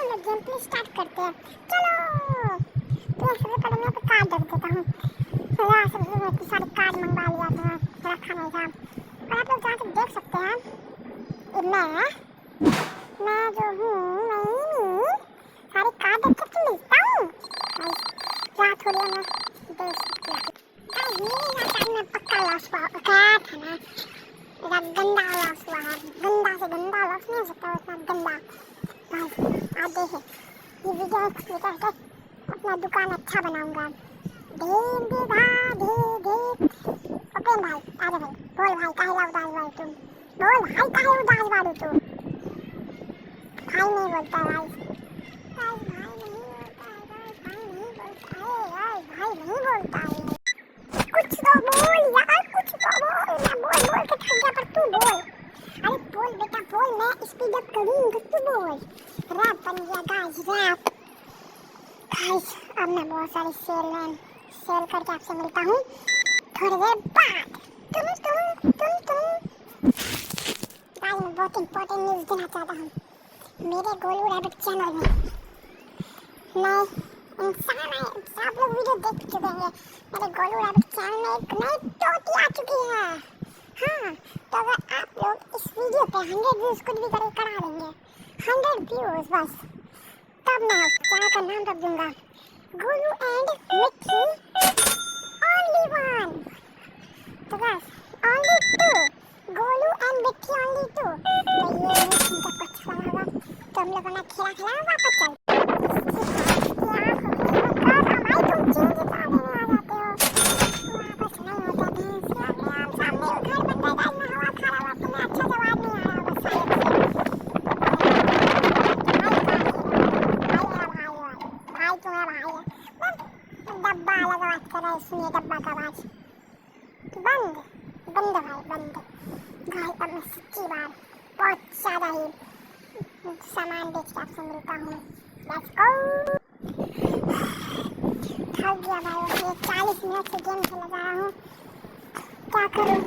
हम लोग game play start करते हैं। चलो तो सबसे पहले मैं कार्ड रख देता हूँ। यहाँ सबसे सारे कार्ड मंगवा लिया था, रखा नहीं था। और आप लोग जहाँ तक देख सकते हैं मैं जो हूँ मैं सारे कार्ड रख के मिलता हूँ। रात हो रही है, मैं देख सकती हूँ मेरे कार्ड में पक्का लॉस हुआ क्या था ना, मेरा गंदा लॉस हुआ है। गंदा से गंदा लॉस नहीं हो सकता, उतना गंदा। आप देखें ये वीडियो करके अपना दुकान अच्छा बनाऊंगा। धीम धीधा धी धी। ओके भाई, आजा भाई, बोल भाई काहे उदास बाड़ू तुम, बोल भाई काहे उदास बाड़ू तुम। भाई नहीं बोलता भाई, भाई नहीं बोलता है। कुछ तो बोल यार, कुछ तो बोल। मैं बोल बोल के थक गया, पर तू बोल। अरे बोल बेटा बोल, मैं स्पीड अप करूंगा, तू बोल। रैप बन गया गाइस, रैप गाइस। अब मैं बहुत सारी सेल करके आपसे मिलता हूँ थोड़ी देर बाद। तुम गाइस मैं बहुत इंपॉर्टेंट न्यूज़ देना चाहता हूँ। मेरे गोलू रैबिट चैनल में मैं इंसान है, आप लोग वीडियो देख चुके हैं। मेरे गोलू रैबिट चैनल में एक नई टोटी आ चुकी है। हाँ, तो अगर आप लोग इस वीडियो पे 100 व्यूज कुछ भी करा देंगे, 100 व्यूज बस, तब मैं चैनल का नाम रख दूंगा गोलू एंड मिट्टी ओनली वन। तो बस ओनली टू, गोलू एंड मिट्टी ओनली टू। तो ये जब अच्छा लगा तो हम लोगों ने खेला वापस चल। डब्बा अलग बात कर रहा है, सुनिए डब्बा का आवाज बंद बंद भाई बंद। भाई अब मैं सच्ची बात बहुत ज्यादा ही सामान बेच के आपसे मिलता हूँ। Let's go. थक गया भाई, ये 40 मिनट से गेम खेला जा रहा हूँ, क्या करूँ।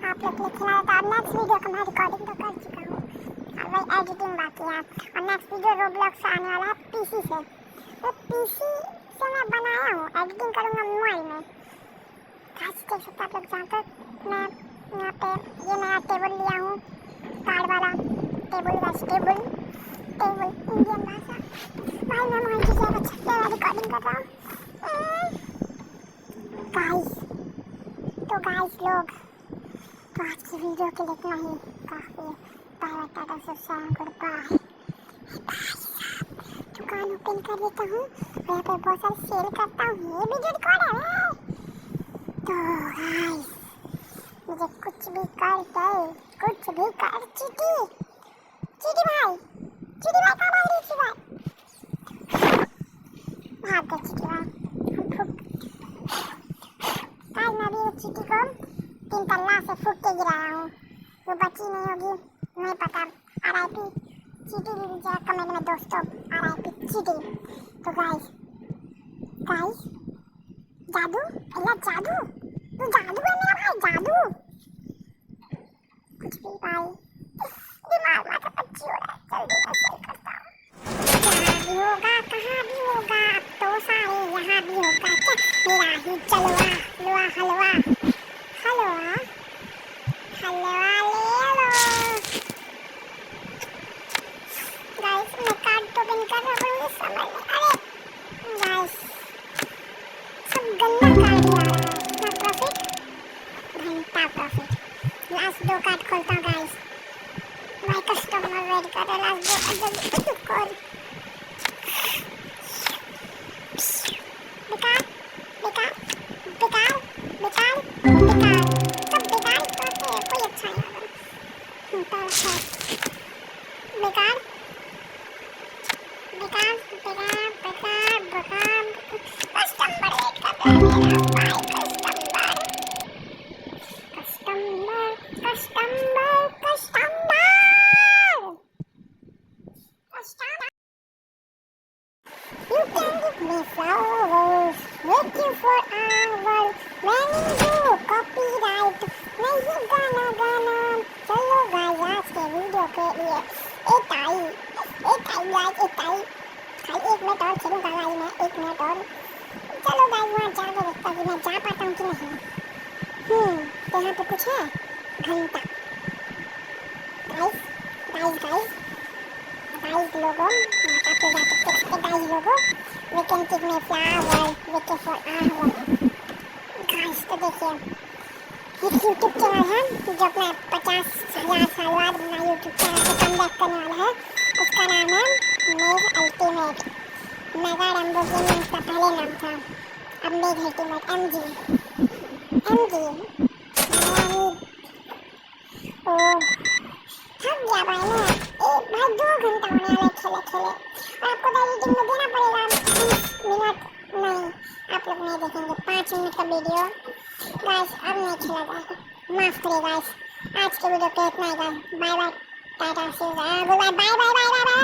आप लोग के लिए खिलाया था। नेक्स्ट वीडियो का मैं रिकॉर्डिंग तो कर चुका हूँ और वही एडिटिंग बाकी है। और नेक्स्ट वीडियो रोब्लॉक्स आने वाला है पीसी से। तो पीसी से मैं बनाया हूँ, एडिटिंग करूँगा मोबाइल में। देख सकते आप लोग जहाँ तक मैं यहाँ पे ये नया टेबल लिया हूँ, कार्ड वाला टेबल, वेजिटेबल टेबल, इंडियन भाषा। भाई मैं मोबाइल की जगह छत पे रिकॉर्डिंग कर रहा हूँ। गाइस तो गाइस लोग, तो आज की वीडियो के लिए इतना ही काफ़ी। Bye tata subscribe good bye. दुकान ओपन कर देता हूँ और यहाँ पे बहुत सारी सेल करता हूँ। ये वीडियो रिकॉर्ड है। तो गाइस मुझे कुछ भी कर चीटी भाई, चीटी भाई कहाँ भाग रही थी भाई, भाग गया चीटी भाई। गाइस मैं भी चीटी को 3 तल्ला से फूक के गिराया हूँ, वो बची नहीं होगी, नहीं पता। RIP चीटी दीदी जरा कमेंट में दोस्तों, RIP चीटी। तो गाइस जादू भैया, जादू तो जादू है मेरा भाई, जादू कुछ भी भाई। दिमाग में तो पच्ची हो रहा है, जल्दी मैं सेल करता हूँ। जहाँ भी होगा कहाँ भी होगा, अब तो सारे यहाँ भी होगा। मेरा ही चलवा लुआ हलवा हलवा हलवा ले लो। गाइस मैं कार्ड तो बंद कर रहा हूँ, समझ में। अरे गाइस सब गंदा कार्ड ही आ रहा है, इतना प्रॉफिट, घंटा प्रॉफिट। लास्ट 2 कार्ड खोलता हूँ गाइस, भाई कस्टमर वेट कर रहे। लास्ट 2 कॉल बेकार बेकार बेकार बेकार बेकार, सब बेकार करते हैं, कोई अच्छा नहीं होगा। बेकार बेकार बेकार बेकार बेकार। कस्टमर वेट कर रहे हैं मेरा भाई, customer customer customer customer. You can give me flowers, wait you for hours, when you copyright नहीं गाना। चलो गाइस आज के वीडियो के लिए एक आई गाइस एक टाइम खाली 1 मिनट और खेलूंगा गाइस मैं 1 मिनट और चलो गाइस वहाँ जाके देखता कि मैं जा पाता हूँ कि नहीं तो यहाँ पे कुछ है घंटा गाइस गाइस गाइस गाइस लोगो यहाँ पे जा सकते हैं गाइस लोगो we can give me flower we can for our guys तो देखिए एक यूट्यूब चैनल है जो अपना 50,000 साल बाद अपना यूट्यूब चैनल से कम बैक करने वाला है उसका नाम है मेग अल्टीमेट मेगा लैम्बोर्गिनी उसका पहले नाम था अब मेग अल्टीमेट एमजी ओ थक गया भाई मैं एक भाई 2 घंटा होने वाला खेले खेले और आपको तो एडिटिंग में देना पड़ेगा 20 मिनट नहीं आप लोग नहीं देखेंगे 5 मिनट का वीडियो गाइस अब नहीं खेला जाएगा माफ करिए गाइस आज के वीडियो पे इतना ही guys bye bye tata see you bye bye bye bye bye